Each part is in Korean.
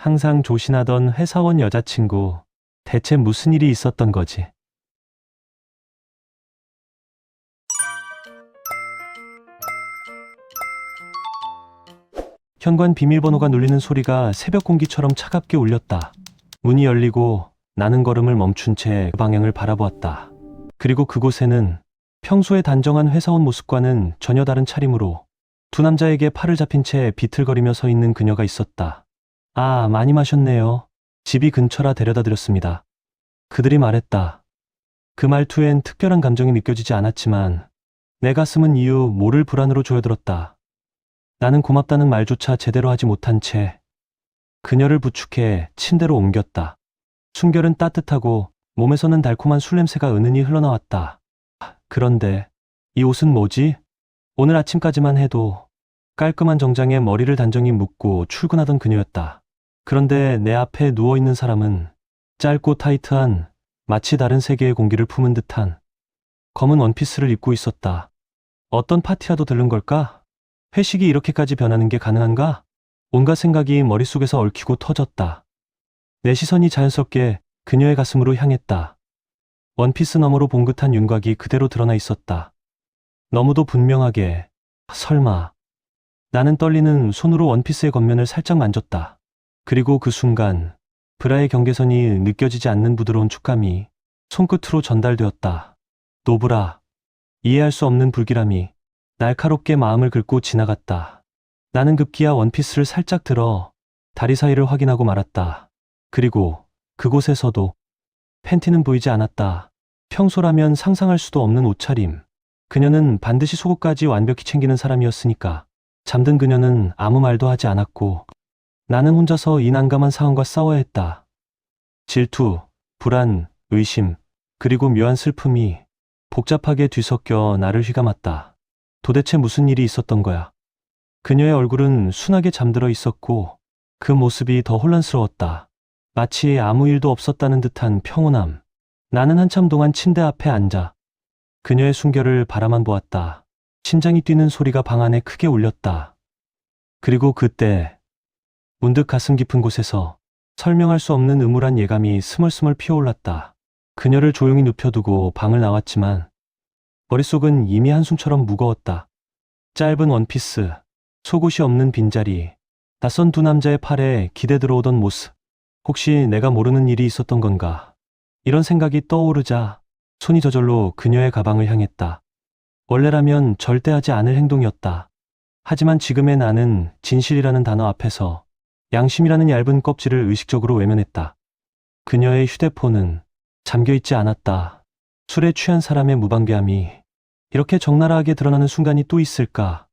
항상 조신하던 회사원 여자친구, 대체 무슨 일이 있었던 거지? 현관 비밀번호가 눌리는 소리가 새벽 공기처럼 차갑게 울렸다. 문이 열리고 나는 걸음을 멈춘 채 그 방향을 바라보았다. 그리고 그곳에는 평소에 단정한 회사원 모습과는 전혀 다른 차림으로 두 남자에게 팔을 잡힌 채 비틀거리며 서 있는 그녀가 있었다. 아, 많이 마셨네요. 집이 근처라 데려다 드렸습니다. 그들이 말했다. 그 말투엔 특별한 감정이 느껴지지 않았지만 내 가슴은 이유 모를 불안으로 조여들었다. 나는 고맙다는 말조차 제대로 하지 못한 채 그녀를 부축해 침대로 옮겼다. 숨결은 따뜻하고 몸에서는 달콤한 술 냄새가 은은히 흘러나왔다. 그런데 이 옷은 뭐지? 오늘 아침까지만 해도 깔끔한 정장에 머리를 단정히 묶고 출근하던 그녀였다. 그런데 내 앞에 누워있는 사람은 짧고 타이트한, 마치 다른 세계의 공기를 품은 듯한 검은 원피스를 입고 있었다. 어떤 파티라도 들른 걸까? 회식이 이렇게까지 변하는 게 가능한가? 온갖 생각이 머릿속에서 얽히고 터졌다. 내 시선이 자연스럽게 그녀의 가슴으로 향했다. 원피스 너머로 봉긋한 윤곽이 그대로 드러나 있었다. 너무도 분명하게, 설마. 나는 떨리는 손으로 원피스의 겉면을 살짝 만졌다. 그리고 그 순간 브라의 경계선이 느껴지지 않는 부드러운 촉감이 손끝으로 전달되었다. 노브라. 이해할 수 없는 불길함이 날카롭게 마음을 긁고 지나갔다. 나는 급기야 원피스를 살짝 들어 다리 사이를 확인하고 말았다. 그리고 그곳에서도 팬티는 보이지 않았다. 평소라면 상상할 수도 없는 옷차림. 그녀는 반드시 속옷까지 완벽히 챙기는 사람이었으니까. 잠든 그녀는 아무 말도 하지 않았고 나는 혼자서 이 난감한 상황과 싸워야 했다. 질투, 불안, 의심, 그리고 묘한 슬픔이 복잡하게 뒤섞여 나를 휘감았다. 도대체 무슨 일이 있었던 거야? 그녀의 얼굴은 순하게 잠들어 있었고 그 모습이 더 혼란스러웠다. 마치 아무 일도 없었다는 듯한 평온함. 나는 한참 동안 침대 앞에 앉아 그녀의 숨결을 바라만 보았다. 심장이 뛰는 소리가 방 안에 크게 울렸다. 그리고 그때 문득 가슴 깊은 곳에서 설명할 수 없는 음울한 예감이 스멀스멀 피어올랐다. 그녀를 조용히 눕혀두고 방을 나왔지만 머릿속은 이미 한숨처럼 무거웠다. 짧은 원피스, 속옷이 없는 빈자리, 낯선 두 남자의 팔에 기대 들어오던 모습. 혹시 내가 모르는 일이 있었던 건가? 이런 생각이 떠오르자 손이 저절로 그녀의 가방을 향했다. 원래라면 절대 하지 않을 행동이었다. 하지만 지금의 나는 진실이라는 단어 앞에서 양심이라는 얇은 껍질을 의식적으로 외면했다. 그녀의 휴대폰은 잠겨있지 않았다. 술에 취한 사람의 무방비함이 이렇게 적나라하게 드러나는 순간이 또 있을까?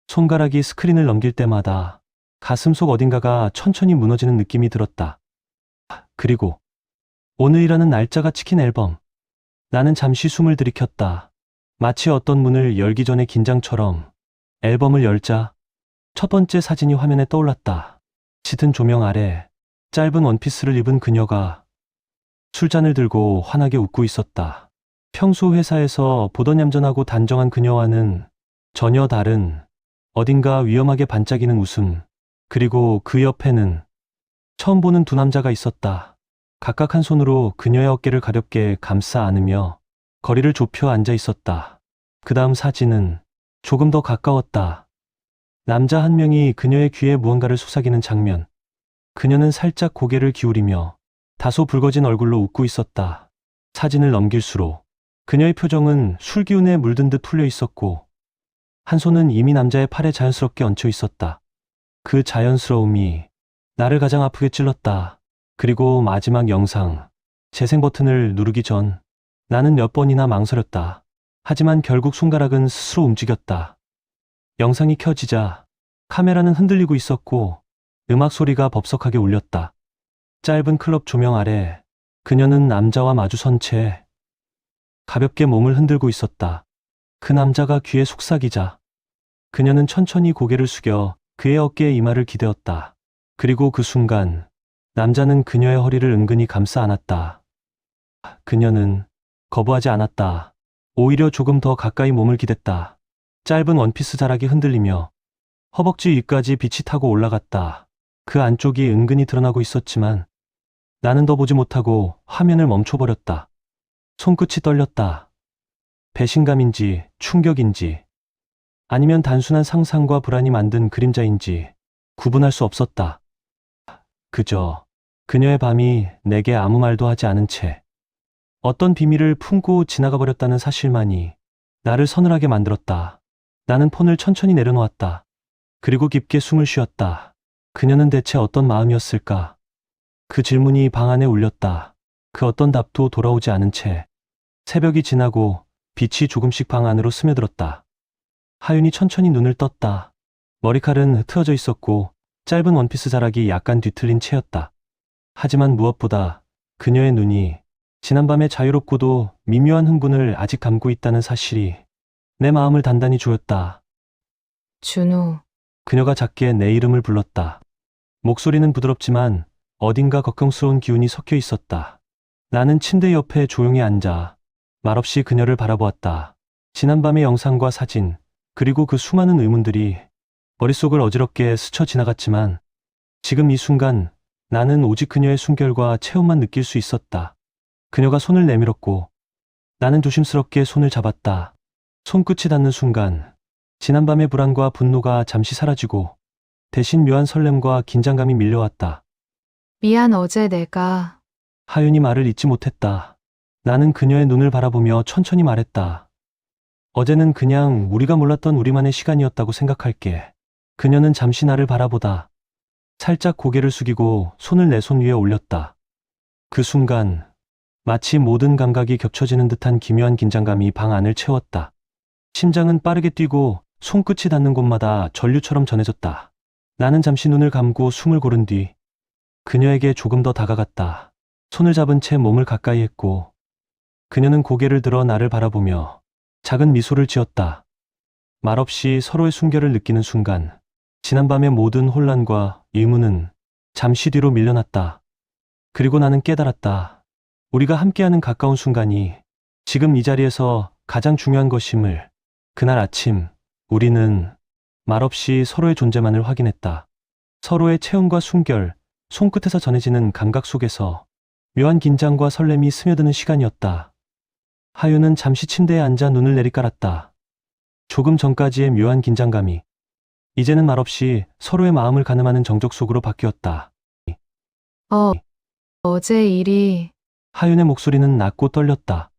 손가락이 스크린을 넘길 때마다 가슴속 어딘가가 천천히 무너지는 느낌이 들었다. 그리고 오늘이라는 날짜가 찍힌 앨범. 나는 잠시 숨을 들이켰다. 마치 어떤 문을 열기 전의 긴장처럼 앨범을 열자 첫 번째 사진이 화면에 떠올랐다. 짙은 조명 아래 짧은 원피스를 입은 그녀가 술잔을 들고 환하게 웃고 있었다. 평소 회사에서 보던 얌전하고 단정한 그녀와는 전혀 다른 어딘가 위험하게 반짝이는 웃음. 그리고 그 옆에는 처음 보는 두 남자가 있었다. 각각 한 손으로 그녀의 어깨를 가볍게 감싸 안으며 거리를 좁혀 앉아 있었다. 그 다음 사진은 조금 더 가까웠다. 남자 한 명이 그녀의 귀에 무언가를 속삭이는 장면. 그녀는 살짝 고개를 기울이며 다소 붉어진 얼굴로 웃고 있었다. 사진을 넘길수록 그녀의 표정은 술 기운에 물든 듯 풀려 있었고 한 손은 이미 남자의 팔에 자연스럽게 얹혀 있었다. 그 자연스러움이 나를 가장 아프게 찔렀다. 그리고 마지막 영상, 재생 버튼을 누르기 전 나는 몇 번이나 망설였다. 하지만 결국 손가락은 스스로 움직였다. 영상이 켜지자 카메라는 흔들리고 있었고 음악 소리가 법석하게 울렸다. 짧은 클럽 조명 아래 그녀는 남자와 마주선 채 가볍게 몸을 흔들고 있었다. 그 남자가 귀에 속삭이자 그녀는 천천히 고개를 숙여 그의 어깨에 이마를 기대었다. 그리고 그 순간 남자는 그녀의 허리를 은근히 감싸 안았다. 그녀는 거부하지 않았다. 오히려 조금 더 가까이 몸을 기댔다. 짧은 원피스 자락이 흔들리며 허벅지 위까지 빛이 타고 올라갔다. 그 안쪽이 은근히 드러나고 있었지만 나는 더 보지 못하고 화면을 멈춰버렸다. 손끝이 떨렸다. 배신감인지 충격인지 아니면 단순한 상상과 불안이 만든 그림자인지 구분할 수 없었다. 그저 그녀의 밤이 내게 아무 말도 하지 않은 채 어떤 비밀을 품고 지나가 버렸다는 사실만이 나를 서늘하게 만들었다. 나는 폰을 천천히 내려놓았다. 그리고 깊게 숨을 쉬었다. 그녀는 대체 어떤 마음이었을까? 그 질문이 방 안에 울렸다. 그 어떤 답도 돌아오지 않은 채 새벽이 지나고 빛이 조금씩 방 안으로 스며들었다. 하윤이 천천히 눈을 떴다. 머리칼은 흐트러져 있었고 짧은 원피스 자락이 약간 뒤틀린 채였다. 하지만 무엇보다 그녀의 눈이 지난밤의 자유롭고도 미묘한 흥분을 아직 감고 있다는 사실이 내 마음을 단단히 조였다. 준호, 그녀가 작게 내 이름을 불렀다. 목소리는 부드럽지만 어딘가 걱정스러운 기운이 섞여 있었다. 나는 침대 옆에 조용히 앉아 말없이 그녀를 바라보았다. 지난밤의 영상과 사진, 그리고 그 수많은 의문들이 머릿속을 어지럽게 스쳐 지나갔지만 지금 이 순간 나는 오직 그녀의 숨결과 체온만 느낄 수 있었다. 그녀가 손을 내밀었고 나는 조심스럽게 손을 잡았다. 손끝이 닿는 순간 지난밤의 불안과 분노가 잠시 사라지고 대신 묘한 설렘과 긴장감이 밀려왔다. 미안, 어제 내가. 하윤이 말을 잇지 못했다. 나는 그녀의 눈을 바라보며 천천히 말했다. 어제는 그냥 우리가 몰랐던 우리만의 시간이었다고 생각할게. 그녀는 잠시 나를 바라보다 살짝 고개를 숙이고 손을 내 손 위에 올렸다. 그 순간 마치 모든 감각이 겹쳐지는 듯한 기묘한 긴장감이 방 안을 채웠다. 심장은 빠르게 뛰고 손끝이 닿는 곳마다 전류처럼 전해졌다. 나는 잠시 눈을 감고 숨을 고른 뒤 그녀에게 조금 더 다가갔다. 손을 잡은 채 몸을 가까이 했고 그녀는 고개를 들어 나를 바라보며 작은 미소를 지었다. 말없이 서로의 숨결을 느끼는 순간 지난밤의 모든 혼란과 의문은 잠시 뒤로 밀려났다. 그리고 나는 깨달았다. 우리가 함께하는 가까운 순간이 지금 이 자리에서 가장 중요한 것임을. 그날 아침 우리는 말없이 서로의 존재만을 확인했다. 서로의 체온과 숨결, 손끝에서 전해지는 감각 속에서 묘한 긴장과 설렘이 스며드는 시간이었다. 하윤은 잠시 침대에 앉아 눈을 내리깔았다. 조금 전까지의 묘한 긴장감이 이제는 말없이 서로의 마음을 가늠하는 정적 속으로 바뀌었다. 어제 일이. 하윤의 목소리는 낮고 떨렸다.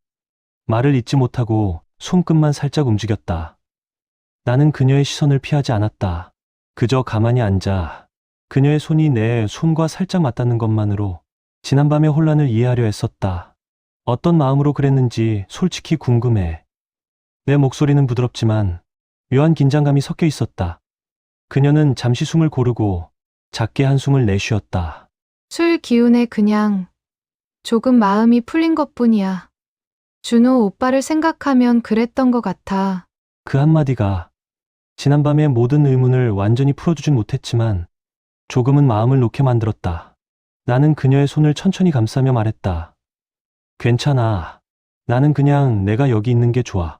말을 잇지 못하고 손끝만 살짝 움직였다. 나는 그녀의 시선을 피하지 않았다. 그저 가만히 앉아 그녀의 손이 내 손과 살짝 맞닿는 것만으로 지난밤의 혼란을 이해하려 애썼다. 어떤 마음으로 그랬는지 솔직히 궁금해. 내 목소리는 부드럽지만 묘한 긴장감이 섞여 있었다. 그녀는 잠시 숨을 고르고 작게 한숨을 내쉬었다. 술 기운에 그냥 조금 마음이 풀린 것뿐이야. 준호 오빠를 생각하면 그랬던 것 같아. 그 한마디가 지난밤의 모든 의문을 완전히 풀어주진 못했지만 조금은 마음을 놓게 만들었다. 나는 그녀의 손을 천천히 감싸며 말했다. 괜찮아. 나는 그냥 내가 여기 있는 게 좋아.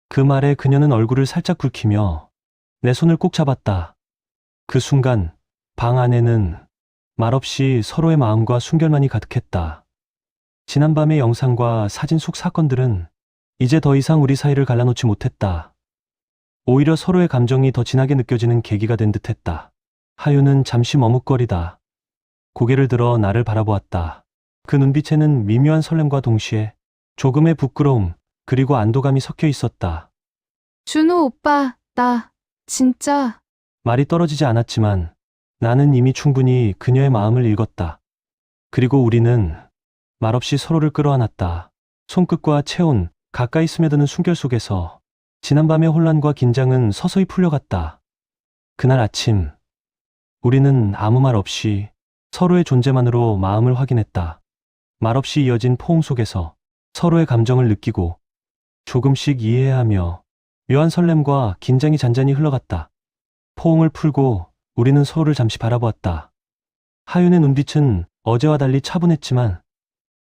그 말에 그녀는 얼굴을 살짝 붉히며 내 손을 꼭 잡았다. 그 순간 방 안에는 말없이 서로의 마음과 순결만이 가득했다. 지난밤의 영상과 사진 속 사건들은 이제 더 이상 우리 사이를 갈라놓지 못했다. 오히려 서로의 감정이 더 진하게 느껴지는 계기가 된 듯했다. 하윤은 잠시 머뭇거리다 고개를 들어 나를 바라보았다. 그 눈빛에는 미묘한 설렘과 동시에 조금의 부끄러움 그리고 안도감이 섞여 있었다. 준호 오빠, 나 진짜. 말이 떨어지지 않았지만 나는 이미 충분히 그녀의 마음을 읽었다. 그리고 우리는 말없이 서로를 끌어안았다. 손끝과 체온, 가까이 스며드는 숨결 속에서 지난밤의 혼란과 긴장은 서서히 풀려갔다. 그날 아침 우리는 아무 말 없이 서로의 존재만으로 마음을 확인했다. 말없이 이어진 포옹 속에서 서로의 감정을 느끼고 조금씩 이해하며 묘한 설렘과 긴장이 잔잔히 흘러갔다. 포옹을 풀고 우리는 서로를 잠시 바라보았다. 하윤의 눈빛은 어제와 달리 차분했지만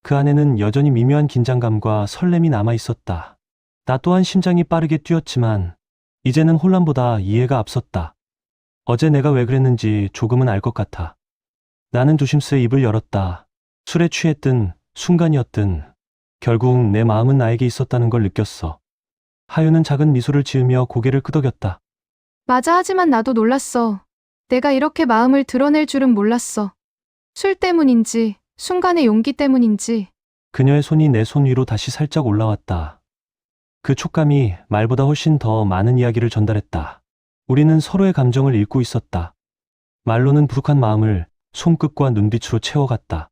그 안에는 여전히 미묘한 긴장감과 설렘이 남아 있었다. 나 또한 심장이 빠르게 뛰었지만 이제는 혼란보다 이해가 앞섰다. 어제 내가 왜 그랬는지 조금은 알 것 같아. 나는 조심스레 입을 열었다. 술에 취했든 순간이었든 결국 내 마음은 나에게 있었다는 걸 느꼈어. 하윤은 작은 미소를 지으며 고개를 끄덕였다. 맞아, 하지만 나도 놀랐어. 내가 이렇게 마음을 드러낼 줄은 몰랐어. 술 때문인지, 순간의 용기 때문인지. 그녀의 손이 내 손 위로 다시 살짝 올라왔다. 그 촉감이 말보다 훨씬 더 많은 이야기를 전달했다. 우리는 서로의 감정을 읽고 있었다. 말로는 부족한 마음을 손끝과 눈빛으로 채워갔다.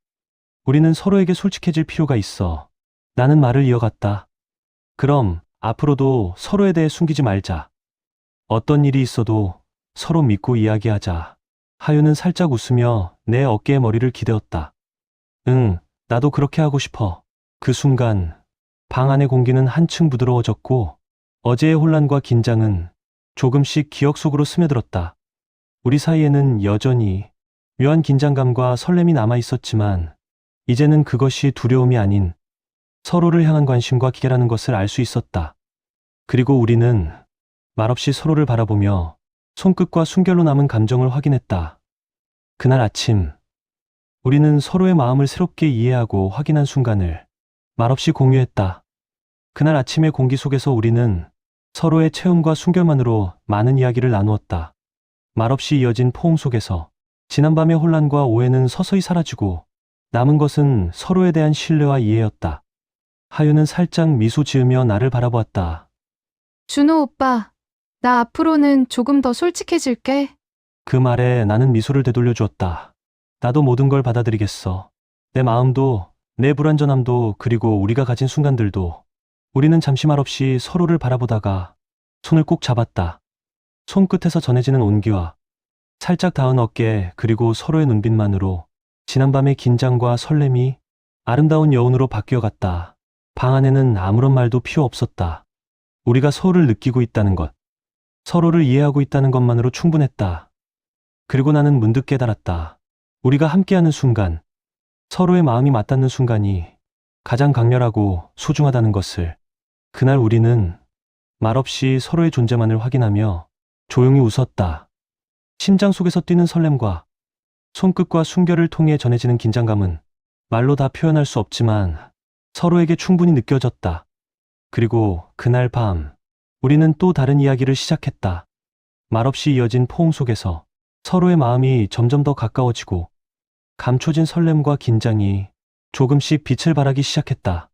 우리는 서로에게 솔직해질 필요가 있어. 나는 말을 이어갔다. 그럼 앞으로도 서로에 대해 숨기지 말자. 어떤 일이 있어도 서로 믿고 이야기하자. 하윤은 살짝 웃으며 내 어깨에 머리를 기대었다. 응, 나도 그렇게 하고 싶어. 그 순간 방 안의 공기는 한층 부드러워졌고 어제의 혼란과 긴장은 조금씩 기억 속으로 스며들었다. 우리 사이에는 여전히 묘한 긴장감과 설렘이 남아 있었지만 이제는 그것이 두려움이 아닌 서로를 향한 관심과 기대라는 것을 알 수 있었다. 그리고 우리는 말없이 서로를 바라보며 손끝과 숨결로 남은 감정을 확인했다. 그날 아침, 우리는 서로의 마음을 새롭게 이해하고 확인한 순간을 말없이 공유했다. 그날 아침의 공기 속에서 우리는 서로의 체온과 숨결만으로 많은 이야기를 나누었다. 말없이 이어진 포옹 속에서 지난밤의 혼란과 오해는 서서히 사라지고 남은 것은 서로에 대한 신뢰와 이해였다. 하윤은 살짝 미소 지으며 나를 바라보았다. 준호 오빠, 나 앞으로는 조금 더 솔직해질게. 그 말에 나는 미소를 되돌려 주었다. 나도 모든 걸 받아들이겠어. 내 마음도, 내 불완전함도, 그리고 우리가 가진 순간들도. 우리는 잠시 말없이 서로를 바라보다가 손을 꼭 잡았다. 손끝에서 전해지는 온기와 살짝 닿은 어깨, 그리고 서로의 눈빛만으로 지난밤의 긴장과 설렘이 아름다운 여운으로 바뀌어갔다. 방 안에는 아무런 말도 필요 없었다. 우리가 서로를 느끼고 있다는 것, 서로를 이해하고 있다는 것만으로 충분했다. 그리고 나는 문득 깨달았다. 우리가 함께하는 순간, 서로의 마음이 맞닿는 순간이 가장 강렬하고 소중하다는 것을. 그날 우리는 말없이 서로의 존재만을 확인하며 조용히 웃었다. 심장 속에서 뛰는 설렘과 손끝과 숨결을 통해 전해지는 긴장감은 말로 다 표현할 수 없지만 서로에게 충분히 느껴졌다. 그리고 그날 밤, 우리는 또 다른 이야기를 시작했다. 말없이 이어진 포옹 속에서 서로의 마음이 점점 더 가까워지고 감춰진 설렘과 긴장이 조금씩 빛을 발하기 시작했다.